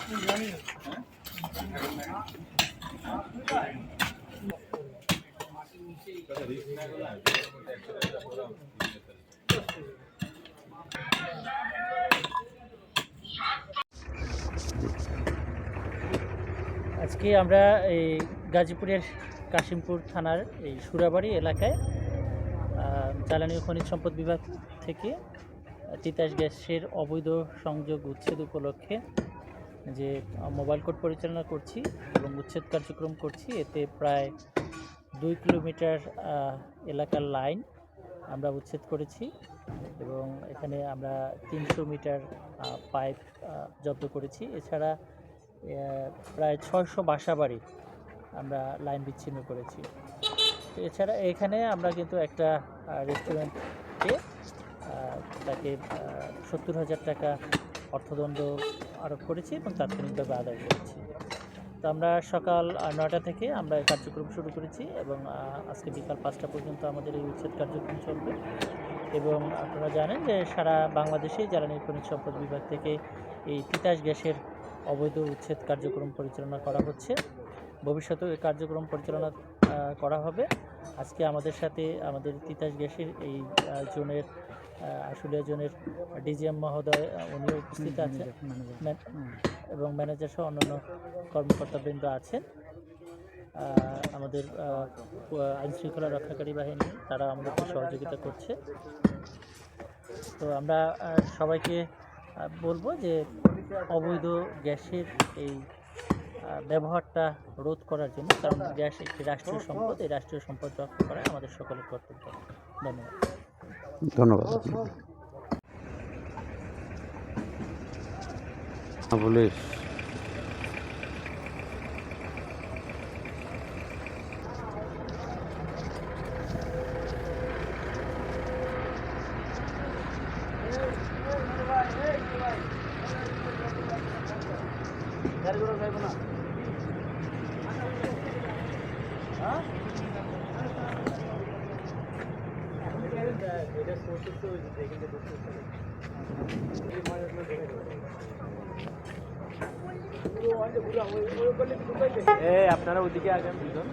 আজকে আমরা এই গাজীপুরের কাশিমপুর থানার এই সুরাবাড়ি এলাকায় জ্বালানি ও খনিজ সম্পদ বিভাগ থেকে তিতাস গ্যাসের অবৈধ সংযোগ উচ্ছেদ উপলক্ষে যে মোবাইল কোর্ট পরিচালনা করছি এবং উচ্ছেদ কার্যক্রম করছি। এতে প্রায় 2 কিলোমিটার এলাকার লাইন আমরা উচ্ছেদ করেছি এবং এখানে আমরা 300 মিটার পাইপ জব্দ করেছি। এছাড়া প্রায় 600 বাসাবাড়ি আমরা লাইন বিচ্ছিন্ন করেছি। এছাড়া এখানে আমরা কিন্তু একটা রেস্টুরেন্টকে তাকে 70,000 টাকা অর্থদণ্ড আরোপ করেছি এবং তাৎক্ষণিকভাবে আদায় করেছি। তো আমরা সকাল 9টা থেকে আমরা কার্যক্রম শুরু করেছি এবং আজকে বিকাল 5টা পর্যন্ত আমাদের এই উচ্ছেদ কার্যক্রম চলবে। এবং আপনারা জানেন যে সারা বাংলাদেশে জ্বালানি খনিজ সম্পদ বিভাগ থেকে এই তিতাস গ্যাসের অবৈধ উচ্ছেদ কার্যক্রম পরিচালনা করা হচ্ছে। ভবিষ্যতেও এই কার্যক্রম পরিচালনা করা হবে। আজকে আমাদের সাথে আমাদের তিতাস গ্যাসের এই জোনের আশুলিয়া জোনের ডিজিএম মহোদয় উনিও উপস্থিত আছেন এবং ম্যানেজার সহ অন্যান্য কর্মকর্তাবৃন্দ আছেন। আমাদের আইনশৃঙ্খলা রক্ষাকারী বাহিনী তারা আমাদেরকে সহযোগিতা করছে। তো আমরা সবাইকে বলবো যে অবৈধ গ্যাসের এই ব্যবহারটা রোধ করার জন্য, কারণ গ্যাস একটি রাষ্ট্রীয় সম্পদ, এই রাষ্ট্রীয় সম্পদ রক্ষা করা আমাদের সকলের কর্তব্য। ধন্যবাদ। ধন্যবাদ। পুলিশ আপনারা ওদিকে আগে দুজন